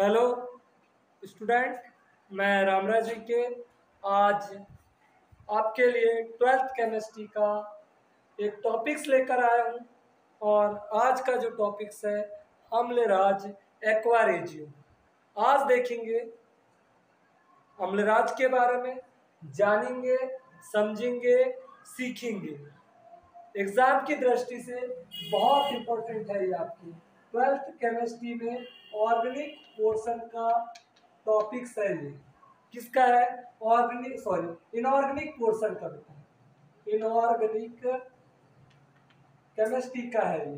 Hello student, मैं रामराज जी के आज आपके लिए ट्वेल्थ केमिस्ट्री का एक टॉपिक्स लेकर आया हूँ। और आज का जो टॉपिक्स है अम्लराज एक्वा रेजियो। आज देखेंगे अम्लराज के बारे में, जानेंगे, समझेंगे, सीखेंगे। एग्जाम की दृष्टि से बहुत इम्पोर्टेंट है ये आपकी ट्वेल्थ केमिस्ट्री में ऑर्गेनिक पोर्शन का टॉपिक्स है। ये किसका है? इनऑर्गेनिक पोर्शन का बेटा, इनऑर्गेनिक केमिस्ट्री का है ये।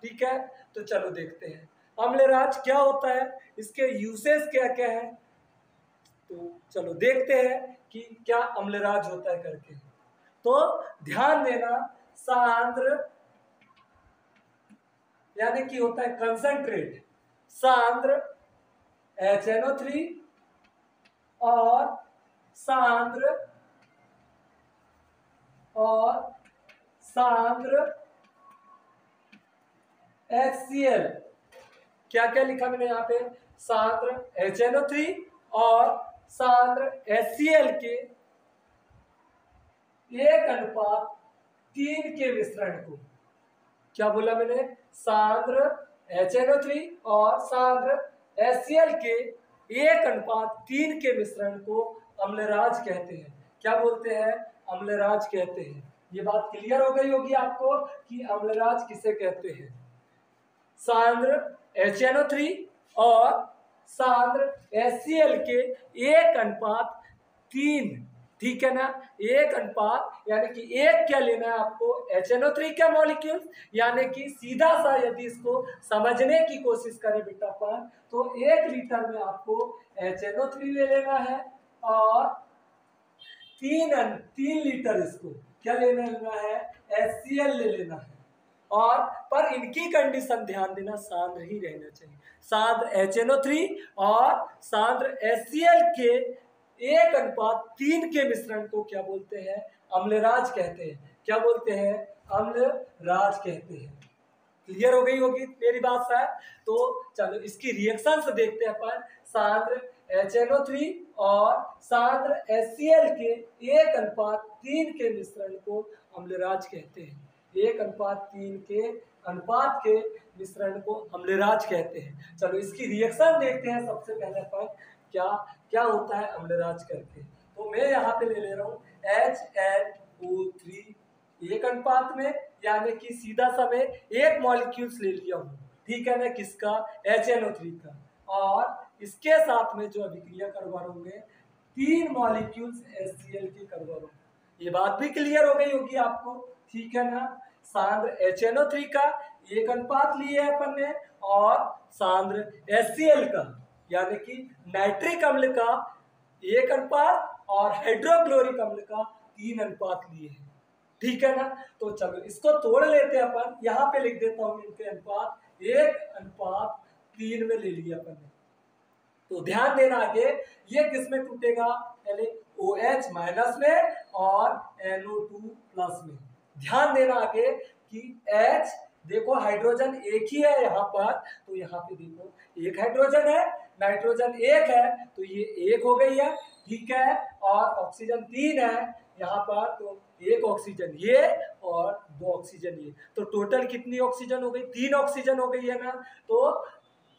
ठीक है, तो चलो देखते हैं अम्लराज क्या होता है, इसके यूसेस क्या क्या है। तो चलो देखते हैं कि क्या अम्लराज होता है करके। तो ध्यान देना, सांद्र यानी कि होता है कंसंट्रेट, सांद्र HNO3 और सांद्र HCl। क्या क्या लिखा मैंने यहाँ पे? सांद्र HNO3 और सांद्र HCl के 1:3 के मिश्रण को, क्या बोला मैंने? सांद्र HNO3 और सांद्र HCl के 1:3 के मिश्रण को अम्लराज कहते हैं। क्या बोलते हैं? अम्लराज कहते हैं। ये बात क्लियर हो गई होगी आपको कि अम्लराज किसे कहते हैं। सांद्र HNO3 और सांद्र HCl के 1:3, ठीक है ना? 1:, यानी कि एक क्या लेना है आपको? HNO3 का मॉलिक्यूल, यानी कि सीधा सा यदि इसको समझने की कोशिश करें बेटा अपन, तो 1 लीटर में आपको HNO3 ले लेना है और 3 लीटर इसको क्या ले लेना है? HCl ले लेना है। और पर इनकी कंडीशन ध्यान देना, सांद्र ही रहना चाहिए। सांद्र HNO3 और सांद्र HCl के 1:3 के मिश्रण को क्या बोलते हैं? अम्लराज कहते हैं। क्या बोलते हैं? अम्लराज कहते हैं। क्लियर हो गई होगी मेरी बात शायद। तो चलो इसकी रिएक्शन से देखते हैं अपन। सांद्र HNO3 और सांद्र HCl के 1:3 के मिश्रण को अम्लराज कहते हैं। 1:3 के अनुपात के मिश्रण को अम्लराज कहते हैं। चलो इसकी रिएक्शन देखते हैं सबसे पहले अपन क्या क्या होता है अम्लराज करके। तो मैं यहाँ पे ले रहा हूँ HNO3 1:, में यानी कि सीधा सा मैं 1 मॉलिक्यूल्स ले लिया हूँ। ठीक है ना? किसका? HNO3 का। और इसके साथ में जो अभिक्रिया करवा रहा हूँ मैं 3 मॉलिक्यूल्स HCl के करवा रहा हूँ। ये बात भी क्लियर हो गई होगी आपको। ठीक है ना? सांद्र HNO3 का 1:, लिए है अपन ने, और सांद्र HCl का यानी कि नाइट्रिक अम्ल का 1:, और हाइड्रोक्लोरिक अम्ल का 3:, लिए हैं। ठीक है ना? तो चलो इसको तोड़ लेते हैं अपन। यहाँ पे लिख देता हूँ इनके अनुपात 1:3 में ले लिया अपन ने। तो ध्यान देना आगे ये किस में टूटेगा? पहले OH- में और NO2+ में। ध्यान देना आगे कि H देखो हाइड्रोजन एक ही है यहाँ पर, तो यहाँ पे देखो एक हाइड्रोजन है, नाइट्रोजन एक है, तो ये एक हो गई है। ठीक है, और ऑक्सीजन 3 है यहाँ पर, तो 1 ऑक्सीजन ये और 2 ऑक्सीजन ये, तो टोटल कितनी ऑक्सीजन हो गई? 3 ऑक्सीजन हो गई है ना। तो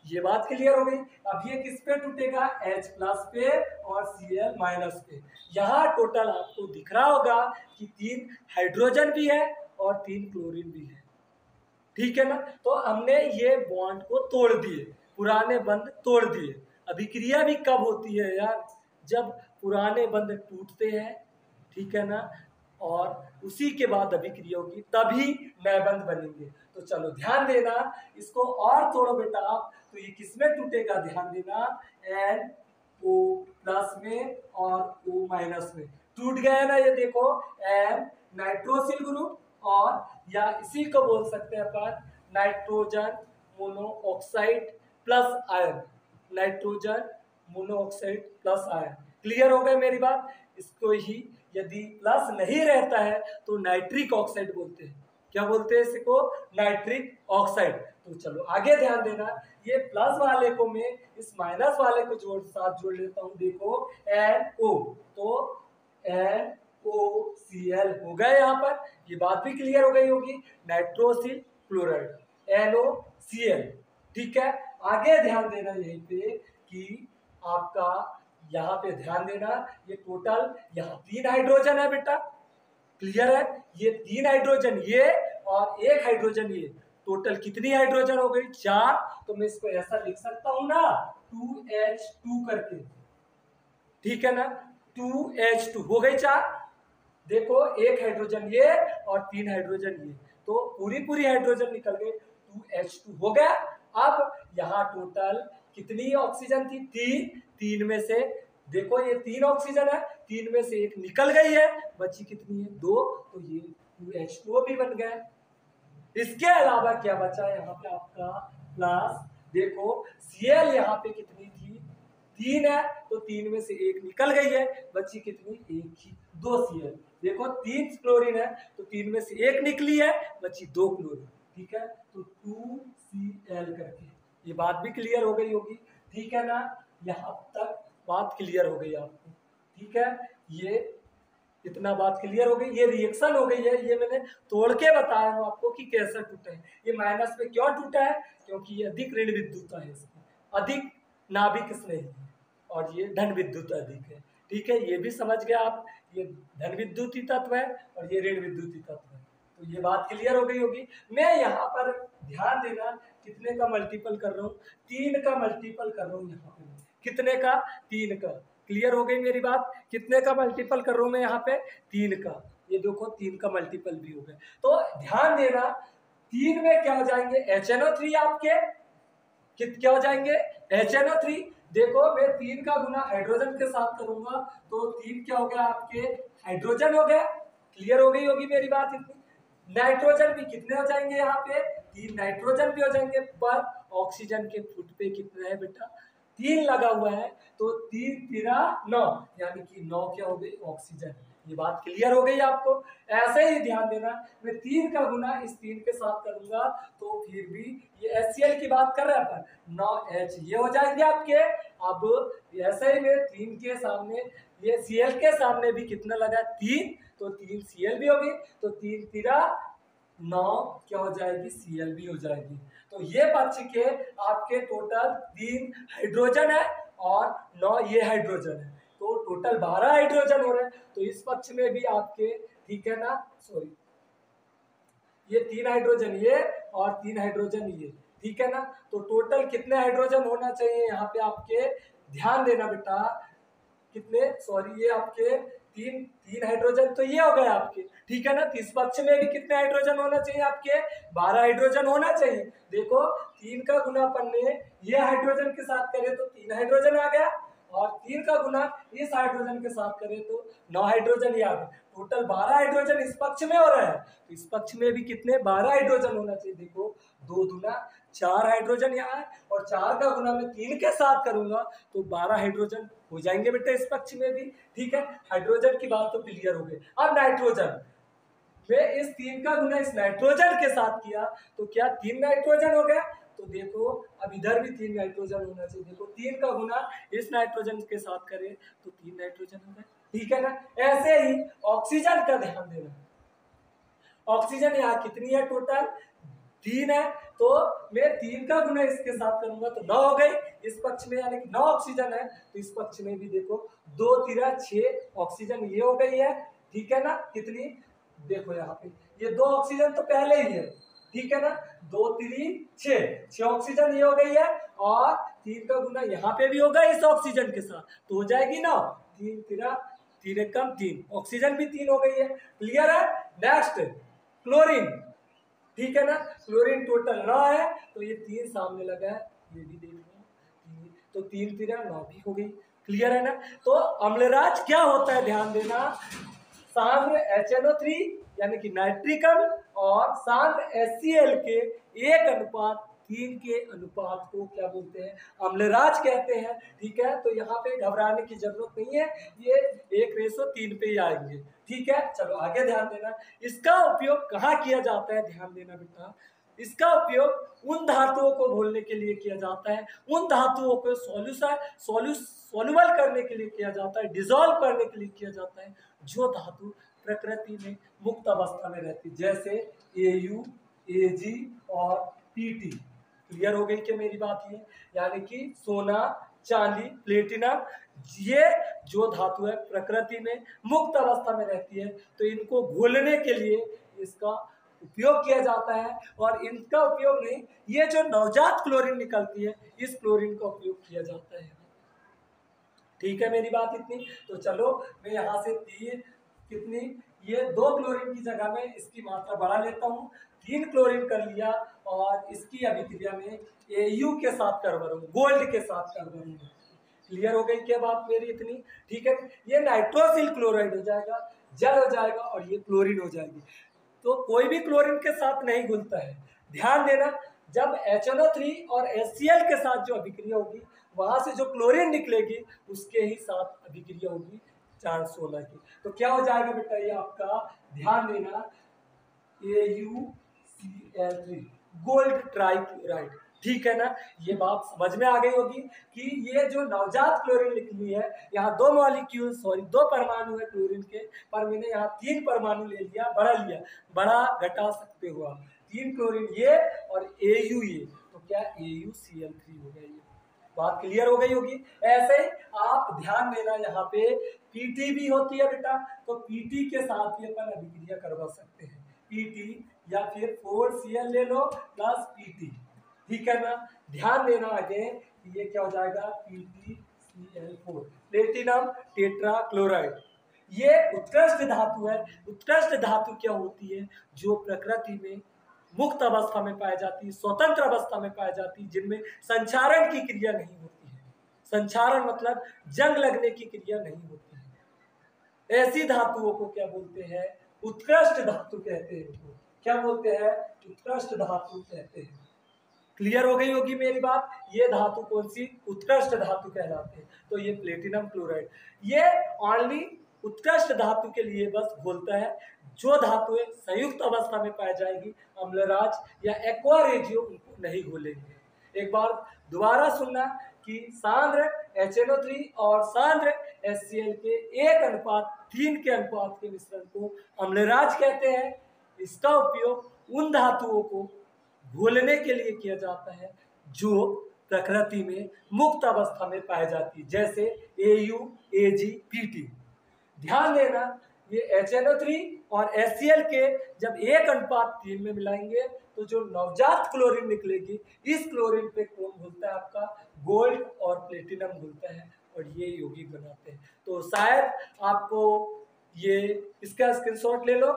ये बात क्लियर हो गई। अब ये किस पे टूटेगा? H+ पे और Cl- पे। यहाँ टोटल आपको दिख रहा होगा कि 3 हाइड्रोजन भी है और 3 क्लोरीन भी है। ठीक है ना? तो हमने ये बॉन्ड को तोड़ दिए, पुराने बंध तोड़ दिए। अभिक्रिया भी कब होती है यार? जब पुराने बंध टूटते हैं, ठीक है ना, और उसी के बाद अभिक्रिया होगी, तभी नए बंध बनेंगे। तो चलो ध्यान देना, इसको और तोड़ो बेटा आप, तो ये किसमें टूटेगा? ध्यान देना, NO+ में और O- में टूट गया ना। ये देखो N नाइट्रोसिल ग्रुप, और या इसी को बोल सकते हैं अपन nitrogen monoxide plus ion, nitrogen monoxide plus ion. Clear हो गई मेरी बात? इसको ही यदि प्लस नहीं रहता है तो नाइट्रिक ऑक्साइड बोलते हैं। क्या बोलते हैं इसको? Nitric oxide. तो चलो आगे ध्यान देना, ये प्लस वाले को मैं इस माइनस वाले को साथ जोड़ लेता हूँ। देखो NO, तो NOCl हो गए। यहाँ पर ये बात भी क्लियर हो गई होगी, नाइट्रोसिल क्लोराइड NOCl। ठीक है, आगे ध्यान देना यहीं पे कि आपका यहाँ पे ध्यान देना, ये टोटल यहाँ 3 हाइड्रोजन है बेटा, क्लियर है, ये 3 हाइड्रोजन ये और 1 हाइड्रोजन ये, टोटल कितनी हाइड्रोजन हो गई 4। तो मैं इसको ऐसा लिख सकता हूं ना 2H2 करके, ठीक है ना, 2H2 हो गई 4। देखो 1 हाइड्रोजन ये और 3 हाइड्रोजन ये, तो पूरी हाइड्रोजन निकल गई, 2H2 हो गया। अब यहाँ टोटल कितनी ऑक्सीजन थी 3 में से देखो ये 3 ऑक्सीजन है, 3 में से 1 निकल गई है, बची कितनी है 2, तो ये 2H2O भी बन गया। इसके अलावा क्या बचा यहाँ पे आपका प्लस, देखो Cl यहाँ पे कितनी थी 3 है, तो 3 में से 1 निकल गई है, बची कितनी 1 ही, 2 Cl। देखो 3 क्लोरीन है, तो 3 में से 1 निकली है, बची 2 क्लोरीन। ठीक है, तो 2Cl करके ये बात भी क्लियर हो गई होगी। ठीक है ना, यहाँ तक बात क्लियर हो गई आपको। ठीक है, ये इतना बात क्लियर हो गई, ये रिएक्शन हो गई है, ये मैंने तोड़ के बताया हूँ आपको कि कैसे टूटा है। ये माइनस में क्यों टूटा है, क्योंकि ये अधिक ऋण विद्युता है, इसकी अधिक नाभिक इसमें है और ये धन विद्युत अधिक है। ठीक है, ये भी समझ गए आप, ये धन विद्युती तत्व है और ये ऋण विद्युती तत्व है, तो ये बात क्लियर हो गई होगी। मैं यहाँ पर ध्यान देना कितने का मल्टीपल कर रहा हूँ, 3 का मल्टीपल कर रहा हूँ यहाँ पे, कितने का 3 का। क्लियर हो गई मेरी बात, कितने का मल्टीपल कर रहा हूँ मैं यहाँ पे 3 का, ये देखो 3 का मल्टीपल भी हो गया। तो ध्यान देना 3 में क्या हो जाएंगे HNO3 आपके, क्या हो जाएंगे HNO3। देखो मैं 3 का गुना हाइड्रोजन के साथ करूंगा तो 3 क्या हो गया आपके हाइड्रोजन हो गया। क्लियर हो गई होगी मेरी बात इतनी। नाइट्रोजन भी कितने हो जाएंगे यहाँ पे 3 नाइट्रोजन भी हो जाएंगे, पर ऑक्सीजन के फुट पे कितना है बेटा 3 लगा हुआ है, तो 3 3 9, यानी कि 9 क्या हो गई ऑक्सीजन। ये बात क्लियर हो गई आपको। ऐसे ही ध्यान देना, मैं 3 का गुना इस 3 के साथ करूंगा तो फिर भी ये HCl की बात कर रहे हैं, 9H ये हो जाएंगे आपके। अब ऐसे ही मैं 3 के सामने ये Cl के सामने भी कितना लगा 3, तो 3 Cl भी होगी, तो 3 3 9 क्या हो जाएगी Cl भी हो जाएगी। तो ये पक्ष के आपके टोटल 3 हाइड्रोजन है और 9 ये हाइड्रोजन है, तो टोटल 12 हाइड्रोजन हो रहे हैं। तो इस पक्ष में भी आपके, ठीक है ना, सॉरी ये 3 हाइड्रोजन ये और 3 हाइड्रोजन ये, ठीक है ना, तो टोटल कितने हाइड्रोजन होना चाहिए यहाँ पे आपके, ध्यान देना बेटा कितने, सॉरी ये आपके 3 हाइड्रोजन तो ये हो गए आपके, ठीक है ना। तो इस पक्ष में भी कितने हाइड्रोजन होना चाहिए आपके 12 हाइड्रोजन होना चाहिए। देखो 3 का गुना अपन ने ये हाइड्रोजन के साथ करे तो 3 हाइड्रोजन आ गया, और 3 का गुना इस हाइड्रोजन के साथ करें तो 9 हाइड्रोजन ही आ गए। टोटल 12 हाइड्रोजन इस पक्ष में हो रहा है, तो इस पक्ष में भी कितने 12 हाइड्रोजन होना चाहिए। देखो 2 दूना 4 हाइड्रोजन यहाँ है, और 4 का गुना मैं 3 के साथ करूंगा तो 12 हाइड्रोजन हो जाएंगे बेटा इस पक्ष में भी। ठीक है, हाइड्रोजन की बात तो क्लियर हो गई। अब नाइट्रोजन, मैं इस 3 का गुना इस नाइट्रोजन के साथ किया तो क्या 3 नाइट्रोजन हो गया, तो देखो अब इधर भी 3 नाइट्रोजन होना चाहिए। देखो 3 का गुना इस नाइट्रोजन के साथ करें तो 3 नाइट्रोजन हो गए, ठीक है ना। ऐसे ही ऑक्सीजन का ध्यान देना, ऑक्सीजन यहाँ कितनी है टोटल 3 है, तो मैं 3 का गुना इसके साथ करूंगा तो 9 हो गई इस पक्ष में, यानी कि 9 ऑक्सीजन है। तो इस पक्ष में भी देखो 2 3 6 ऑक्सीजन ये हो गई है, ठीक है ना। कितनी देखो यहाँ पे ये 2 ऑक्सीजन तो पहले ही है, ठीक है ना, 2 3 6 ऑक्सीजन ये हो गई है, और 3 का गुना यहाँ पे भी होगा इस ऑक्सीजन के साथ तो हो जाएगी 9, 3 3 एक कम 3, ऑक्सीजन भी 3 हो गई है। क्लियर है। नेक्स्ट क्लोरीन, ठीक है ना, क्लोरीन टोटल 9 है, तो ये 3 सामने लगा है, ये भी देख लो, तो 3 3 9 भी हो गई। क्लियर है ना। तो अम्लराज क्या होता है ध्यान देना, सांद्र HNO3 यानी कि नाइट्रिक अम्ल और सांद्र HCl के 1:3 के अनुपात को क्या बोलते हैं अम्लराज कहते हैं। ठीक है, तो यहाँ पे घबराने की जरूरत नहीं है, ये 1:3 पे ही आएंगे। ठीक है, चलो आगे ध्यान देना, इसका उपयोग कहाँ किया जाता है ध्यान देना बेटा, इसका उपयोग उन धातुओं को घोलने के लिए किया जाता है, उन धातुओं को सॉल्यूबल करने के लिए किया जाता है, डिसॉल्व करने के लिए किया जाता है जो धातु प्रकृति में मुक्त अवस्था में रहती है, जैसे Au, Ag और Pt। क्लियर हो गई क्या मेरी बात? ये यानी कि सोना, चांदी, प्लेटिनम, ये जो धातु है प्रकृति में मुक्त अवस्था में रहती है, तो इनको घोलने के लिए इसका उपयोग किया जाता है। और इनका उपयोग नहीं, ये जो नवजात क्लोरीन निकलती है, इस क्लोरीन का उपयोग किया जाता है। ठीक है मेरी बात इतनी? तो चलो मैं यहाँ से कितनी, ये 2 क्लोरीन की जगह में इसकी मात्रा बढ़ा लेता हूँ, 3 क्लोरीन कर लिया और इसकी अभिक्रिया में Au के साथ कर भरूँ, गोल्ड के साथ कर भरूँगा। क्लियर हो गई क्या बात मेरी इतनी? ठीक है, ये नाइट्रोसिल क्लोराइड हो जाएगा, जल हो जाएगा और ये क्लोरीन हो जाएगी। तो कोई भी क्लोरीन के साथ नहीं घुलता है। ध्यान देना, जब HNO3 और HCl के साथ जो अभिक्रिया होगी, वहां से जो क्लोरीन निकलेगी उसके ही साथ अभिक्रिया होगी 416 की। तो क्या हो जाएगा बेटा, ये आपका ध्यान देना, AuCl3 गोल्ड ट्राइक्लोराइड। ठीक है ना? ये बात समझ में आ गई होगी कि ये जो नवजात क्लोरीन निकली है, यहाँ 2 परमाणु है क्लोरीन के, पर मैंने यहाँ 3 परमाणु ले लिया, बड़ा घटा सकते हो आप। 3 क्लोरीन ये और Au ये, तो क्या AuCl3 हो गया। ये बात क्लियर हो गई होगी। ऐसे ही आप ध्यान देना, यहाँ पे Pt भी होती है बेटा, तो Pt के साथ ही अपन अभिक्रिया करवा सकते हैं। Pt या फिर 4Cl ले लो प्लस Pt। ठीक है ना? ध्यान देना आगे कि ये क्या हो जाएगा, PtCl4 प्लेटिनम टेट्राक्लोराइड। ये उत्कृष्ट धातु है। उत्कृष्ट धातु क्या होती है? जो प्रकृति में मुक्त अवस्था में पाई जाती है, स्वतंत्र अवस्था में पाई जाती है, जिनमें संचारण की क्रिया नहीं होती है। संचारण मतलब जंग लगने की क्रिया नहीं होती है। ऐसी धातुओं को क्या बोलते हैं? उत्कृष्ट धातु कहते हैं। क्या बोलते हैं? उत्कृष्ट धातु कहते हैं। क्लियर हो गई होगी मेरी बात? ये धातु कौन सी? उत्कृष्ट धातु कहलाते हैं। तो ये प्लेटिनम क्लोराइड, ये ओनली उत्कृष्ट धातु के लिए बस बोलता है। जो धातुएं संयुक्त अवस्था में पाई जाएगी, अम्लराज या एक्वा रेजियो, उनको नहीं घोलेंगे। एक बार दोबारा सुनना कि सांद्र HNO3 और सांद्र HCl के 1:3 के अनुपात के मिश्रण को अम्लराज कहते हैं। इसका उपयोग उन धातुओं को घोलने के लिए किया जाता है जो प्रकृति में मुक्त अवस्था में पाई जाती है, जैसे Au, Ag, Pt। ध्यान देना, ये HNO3 और HCl के जब 1:3 में मिलाएंगे तो जो नवजात क्लोरीन निकलेगी, इस क्लोरीन पे कौन घुलता है? आपका गोल्ड और प्लेटिनम घुलता है और ये यौगिक बनाते हैं। तो शायद आपको ये इसका स्क्रीनशॉट ले लो।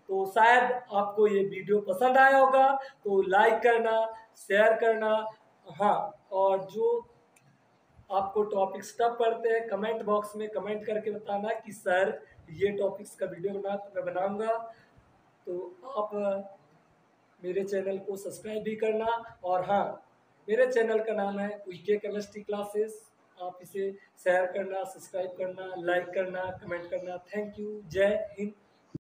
तो शायद आपको ये वीडियो पसंद आया होगा, तो लाइक करना, शेयर करना। हाँ, और जो आपको टॉपिक्स टफ पढ़ते हैं, कमेंट बॉक्स में कमेंट करके बताना कि सर ये टॉपिक्स का वीडियो मैं बनाऊंगा। तो आप मेरे चैनल को सब्सक्राइब भी करना। और हाँ, मेरे चैनल का नाम है वीके केमिस्ट्री क्लासेस। आप इसे शेयर करना, सब्सक्राइब करना, लाइक करना, कमेंट करना। Thank you. जय हिंद।